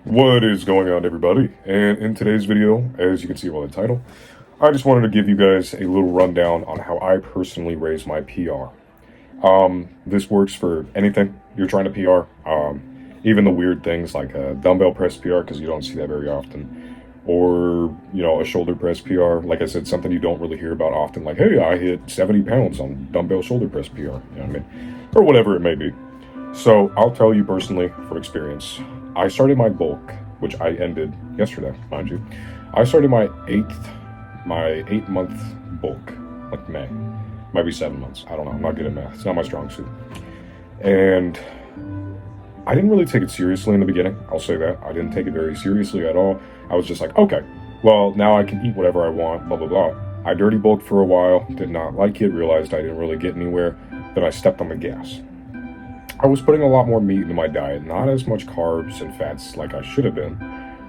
What is going on, everybody? And in today's video, as you can see by the title, I just wanted to give you guys a little rundown on how I personally raise my PR. This works for anything you're trying to PR, even the weird things like a dumbbell press PR, because you don't see that very often, or, a shoulder press PR. Like I said, something you don't really hear about often, like, hey, I hit 70 pounds on dumbbell shoulder press PR, you know what I mean? Or whatever it may be. So I'll tell you personally from experience, I started my bulk, which I ended yesterday, mind you. I started my 8-month bulk, like May. Might be 7 months. I don't know. I'm not good at math. It's not my strong suit. And I didn't really take it seriously in the beginning. I'll say that. I didn't take it very seriously at all. I was just like, okay, well, now I can eat whatever I want, blah, blah, blah. I dirty bulked for a while, did not like it, realized I didn't really get anywhere. Then I stepped on the gas. I was putting a lot more meat into my diet, not as much carbs and fats like I should have been.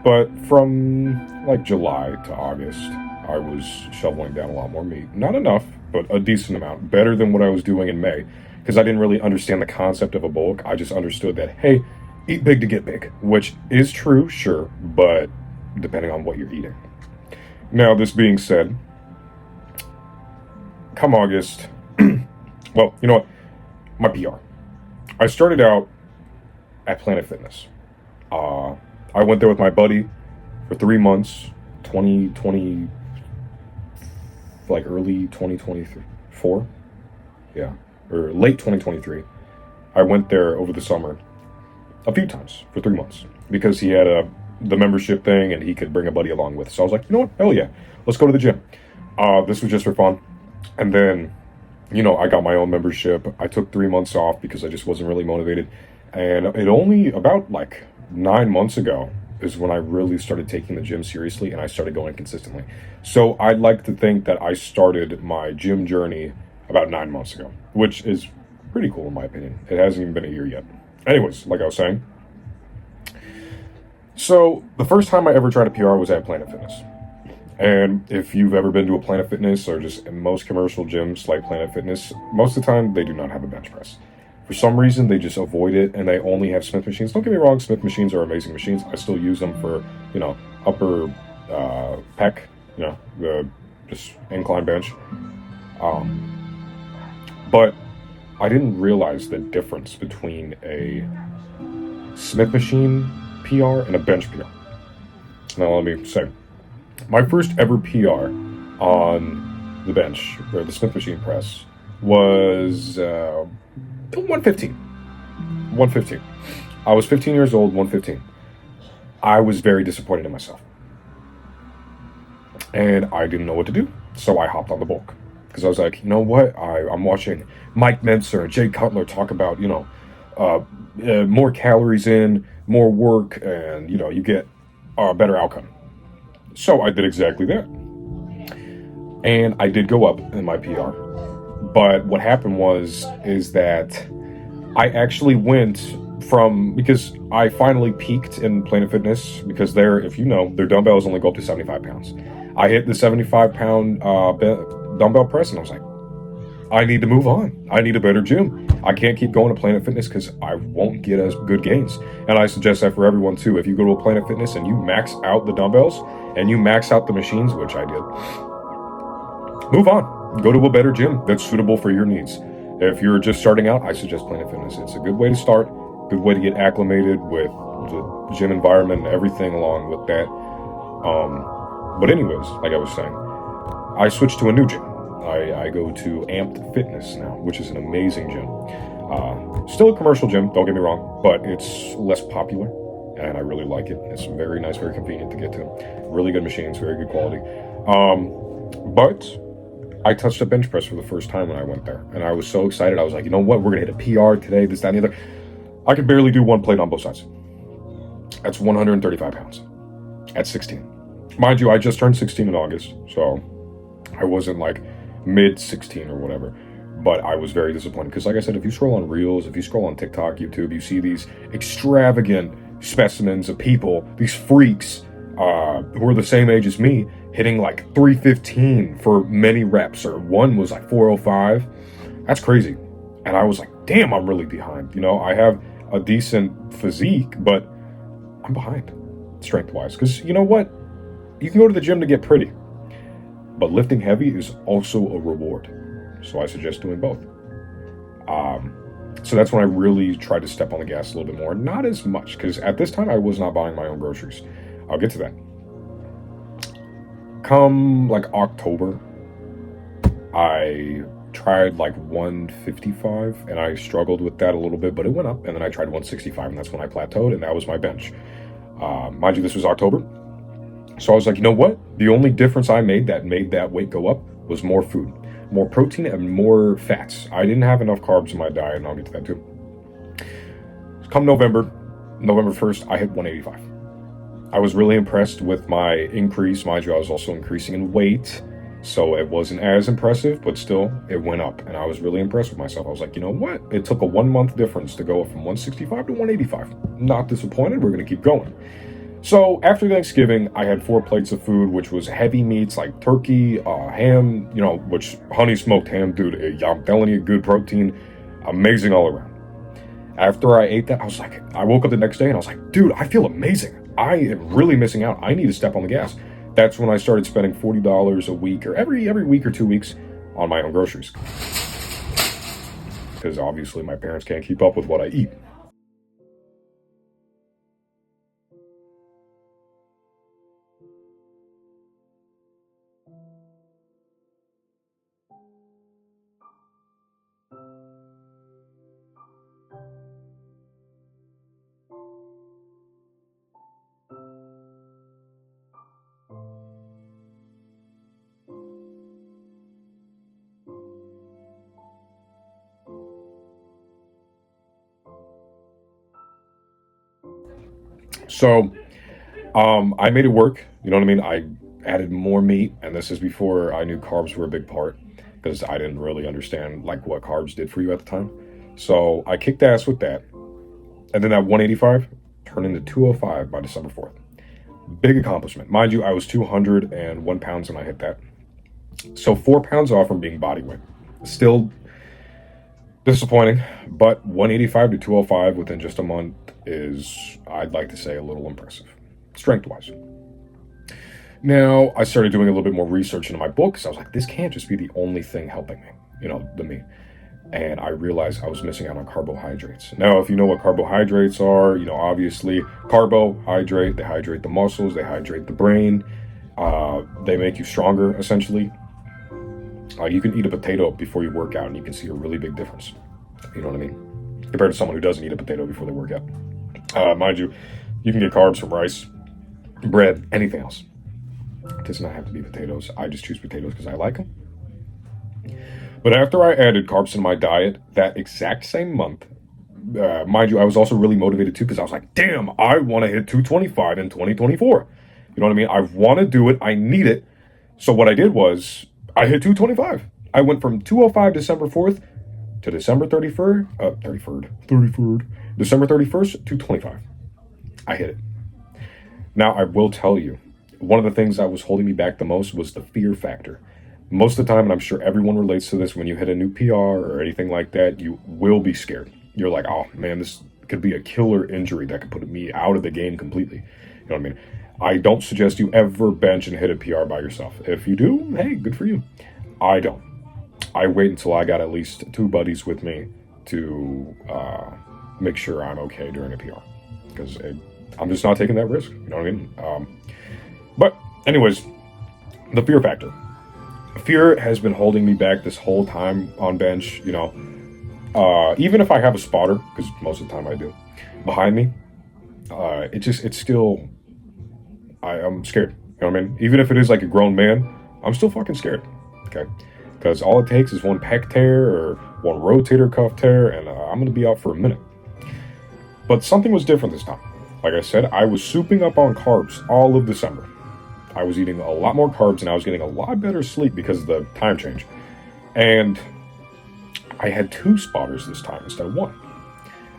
But from like July to August, I was shoveling down a lot more meat. Not enough, but a decent amount. Better than what I was doing in May. Because I didn't really understand the concept of a bulk. I just understood that, hey, eat big to get big. Which is true, sure, but depending on what you're eating. Now, this being said, come August, well, you know what? My PR. I started out at Planet Fitness. I went there with my buddy for 3 months, 2020, like early 2024, yeah, or late 2023. I went there over the summer a few times for 3 months because he had the membership thing and he could bring a buddy along with. So I was like, you know what, hell yeah, let's go to the gym. This was just for fun. And then I got my own membership. I took 3 months off because I just wasn't really motivated. And it only about like 9 months ago is when I really started taking the gym seriously and I started going consistently. So I'd like to think that I started my gym journey about 9 months ago, which is pretty cool in my opinion. It hasn't even been a year yet. Anyways, like I was saying. So the first time I ever tried a PR was at Planet Fitness. And if you've ever been to a Planet Fitness or just in most commercial gyms like Planet Fitness, most of the time they do not have a bench press. For some reason, they just avoid it and they only have Smith machines. Don't get me wrong, Smith machines are amazing machines. I still use them for, upper pec, the just incline bench. But I didn't realize the difference between a Smith machine PR and a bench PR. Now let me say, my first ever PR on the bench, or the Smith machine press, was 115. 115. I was 15 years old, 115. I was very disappointed in myself. And I didn't know what to do, so I hopped on the bulk. Because I was like, you know what, I'm watching Mike Mentzer and Jay Cutler talk about, more calories in, more work, and, you get a better outcome. So I did exactly that. And I did go up in my PR. But what happened is that I actually went because I finally peaked in Planet Fitness, because their dumbbells only go up to 75 pounds. I hit the 75-pound dumbbell press, and I was like, I need to move on. I need a better gym. I can't keep going to Planet Fitness because I won't get as good gains. And I suggest that for everyone too. If you go to a Planet Fitness and you max out the dumbbells and you max out the machines, which I did, move on. Go to a better gym that's suitable for your needs. If you're just starting out, I suggest Planet Fitness. It's a good way to start, good way to get acclimated with the gym environment and everything along with that. But anyways, like I was saying, I switched to a new gym. I go to Amped Fitness now, which is an amazing gym. Still a commercial gym, don't get me wrong, but it's less popular, and I really like it. It's very nice, very convenient to get to. Really good machines, very good quality. But I touched a bench press for the first time when I went there, and I was so excited. I was like, you know what, we're going to hit a PR today, this, that, and the other. I could barely do one plate on both sides. That's 135 pounds at 16. Mind you, I just turned 16 in August, so I wasn't like mid-16 or whatever, but I was very disappointed because, like I said, if you scroll on Reels, if you scroll on TikTok, YouTube, you see these extravagant specimens of people, these freaks who are the same age as me, hitting like 315 for many reps, or one was like 405. That's crazy. And I was like, damn, I'm really behind. I have a decent physique, but I'm behind strength-wise. Because you know what? You can go to the gym to get pretty, but lifting heavy is also a reward. So I suggest doing both. So that's when I really tried to step on the gas a little bit more. Not as much, because at this time I was not buying my own groceries. I'll get to that. Come like October, I tried like 155 and I struggled with that a little bit, but it went up. And then I tried 165 and that's when I plateaued, and that was my bench. Mind you, this was October. So I was like, you know what? The only difference I made that weight go up was more food, more protein, and more fats. I didn't have enough carbs in my diet, and I'll get to that too. Come November 1st, I hit 185. I was really impressed with my increase. Mind you, I was also increasing in weight, so it wasn't as impressive, but still, it went up, and I was really impressed with myself. I was like, you know what? It took a 1 month difference to go from 165 to 185. Not disappointed. We're going to keep going. So after Thanksgiving, I had 4 plates of food, which was heavy meats like turkey, ham, which honey smoked ham, dude, I'm telling you, good protein, amazing all around. After I ate that, I woke up the next day and I was like, dude, I feel amazing. I am really missing out. I need to step on the gas. That's when I started spending $40 a week, or every week or 2 weeks, on my own groceries. Because obviously my parents can't keep up with what I eat. So I made it work. You know what I mean? I added more meat, and this is before I knew carbs were a big part, because I didn't really understand like what carbs did for you at the time. So I kicked ass with that, and then that 185 turned into 205 by December 4th. Big accomplishment, mind you. I was 201 pounds when I hit that, so 4 pounds off from being body weight. Still disappointing, but 185 to 205 within just a month is, I'd like to say, a little impressive, strength-wise. Now, I started doing a little bit more research into my book, because I was like, this can't just be the only thing helping me, the meat. And I realized I was missing out on carbohydrates. Now, if you know what carbohydrates are, obviously, carbohydrate, they hydrate the muscles, they hydrate the brain, they make you stronger, essentially. You can eat a potato before you work out, and you can see a really big difference. You know what I mean? Compared to someone who doesn't eat a potato before they work out. Mind you, you can get carbs from rice, bread, anything else. It does not have to be potatoes. I just choose potatoes because I like them. But after I added carbs to my diet, that exact same month, mind you, I was also really motivated too, because I was like, damn, I want to hit 225 in 2024. You know what I mean? I want to do it. I need it. So what I did was, I hit 225. I went from 205 December 4th to December 33rd, December 31st, 225. I hit it. Now, I will tell you, one of the things that was holding me back the most was the fear factor. Most of the time, and I'm sure everyone relates to this, when you hit a new PR or anything like that, you will be scared. You're like, oh man, this could be a killer injury that could put me out of the game completely. You know what I mean? I don't suggest you ever bench and hit a PR by yourself. If you do, hey, good for you. I don't. I wait until I got at least 2 buddies with me to make sure I'm okay during a PR, because I'm just not taking that risk. You know what I mean? But anyways, the fear factor. Fear has been holding me back this whole time on bench. Even if I have a spotter, because most of the time I do, behind me, it's still, I'm scared. You know what I mean? Even if it is like a grown man, I'm still fucking scared. Okay? Because all it takes is one pec tear or one rotator cuff tear, and I'm going to be out for a minute. But something was different this time. Like I said, I was souping up on carbs all of December. I was eating a lot more carbs, and I was getting a lot better sleep because of the time change. And I had 2 spotters this time instead of 1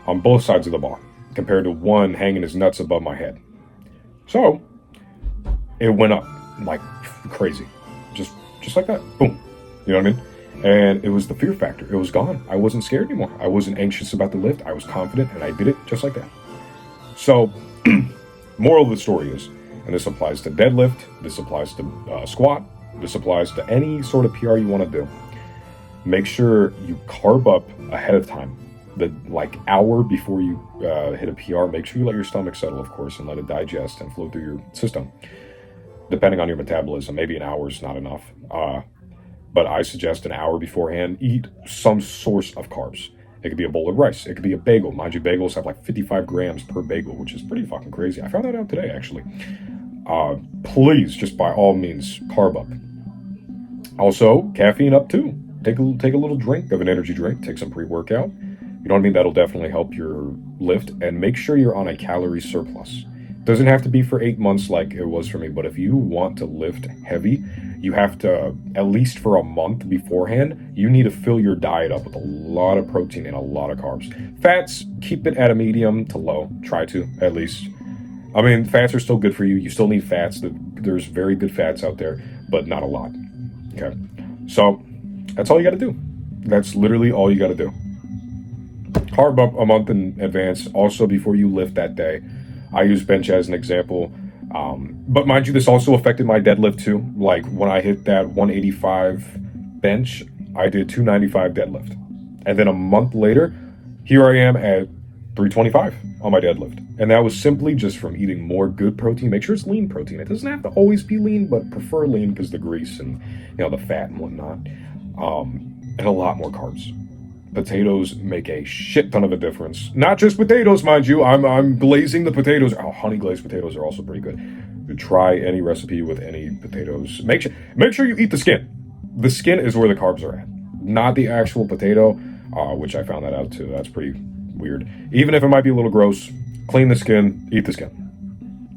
on both sides of the bar, compared to 1 hanging his nuts above my head. So it went up like crazy, just like that. Boom. You know what I mean? And it was the fear factor. It was gone. I wasn't scared anymore. I wasn't anxious about the lift. I was confident, and I did it just like that. So Moral of the story is, and this applies to deadlift, this applies to squat, this applies to any sort of PR you want to do. Make sure you carb up ahead of time. The hour before you hit a PR, make sure you let your stomach settle, of course, and let it digest and flow through your system. Depending on your metabolism, maybe an hour is not enough. But I suggest an hour beforehand, eat some source of carbs. It could be a bowl of rice. It could be a bagel. Mind you, bagels have like 55 grams per bagel, which is pretty fucking crazy. I found that out today, actually. Please, just by all means, carb up. Also, caffeine up too. Take a little drink of an energy drink. Take some pre-workout. You know what I mean? That'll definitely help your lift. And make sure you're on a calorie surplus. Doesn't have to be for 8 months like it was for me, but if you want to lift heavy, you have to, at least for a month beforehand, you need to fill your diet up with a lot of protein and a lot of carbs. Fats, keep it at a medium to low. Try to, at least. I mean, fats are still good for you. You still need fats. There's very good fats out there, but not a lot. Okay? So, that's all you got to do. That's literally all you got to do. Carb up a month in advance. Also, before you lift that day. I use bench as an example. But mind you, this also affected my deadlift too. Like when I hit that 185 bench, I did 295 deadlift. And then a month later, here I am at 325 on my deadlift. And that was simply just from eating more good protein. Make sure it's lean protein. It doesn't have to always be lean, but prefer lean because the grease and the fat and whatnot. And a lot more carbs. Potatoes make a shit ton of a difference. Not just potatoes, mind you. I'm glazing the potatoes. Oh, honey glazed potatoes are also pretty good. You try any recipe with any potatoes. Make sure you eat the skin. The skin is where the carbs are at, not the actual potato, which I found that out too. That's pretty weird. Even if it might be a little gross, clean the skin, eat the skin.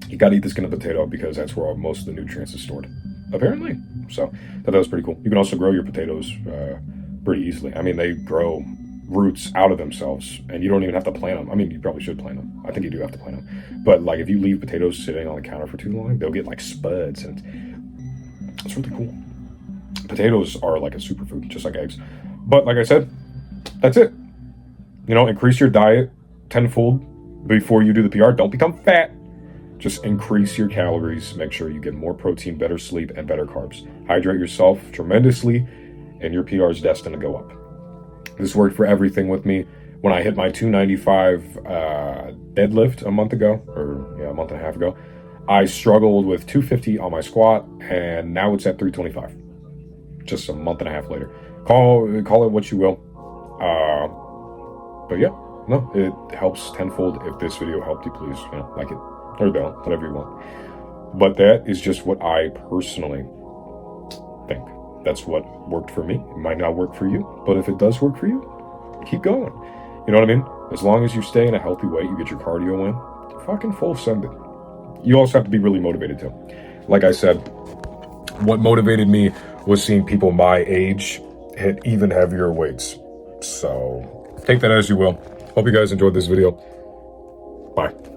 You gotta eat the skin of the potato because that's where most of the nutrients is stored, apparently. So that was pretty cool. You can also grow your potatoes pretty easily. I mean, they grow roots out of themselves, and you don't even have to plant them. I mean, you probably should plant them. I think you do have to plant them. But like, if you leave potatoes sitting on the counter for too long, they'll get like spuds, and it's really cool. Potatoes are like a superfood, just like eggs. But like I said, that's it. Increase your diet tenfold before you do the PR. Don't become fat. Just increase your calories. Make sure you get more protein, better sleep, and better carbs. Hydrate yourself tremendously, and your PR is destined to go up. This worked for everything with me. When I hit my 295 deadlift a month and a half ago, I struggled with 250 on my squat, and now it's at 325. Just a month and a half later. Call it what you will. But yeah, no, it helps tenfold. If this video helped you, please, like it, or don't, whatever you want. But that is just what I personally think. That's what worked for me. It might not work for you, but if it does work for you, keep going. You know what I mean? As long as you stay in a healthy weight, you get your cardio in, fucking full send it. You also have to be really motivated too. Like I said, what motivated me was seeing people my age hit even heavier weights. So take that as you will. Hope you guys enjoyed this video. Bye.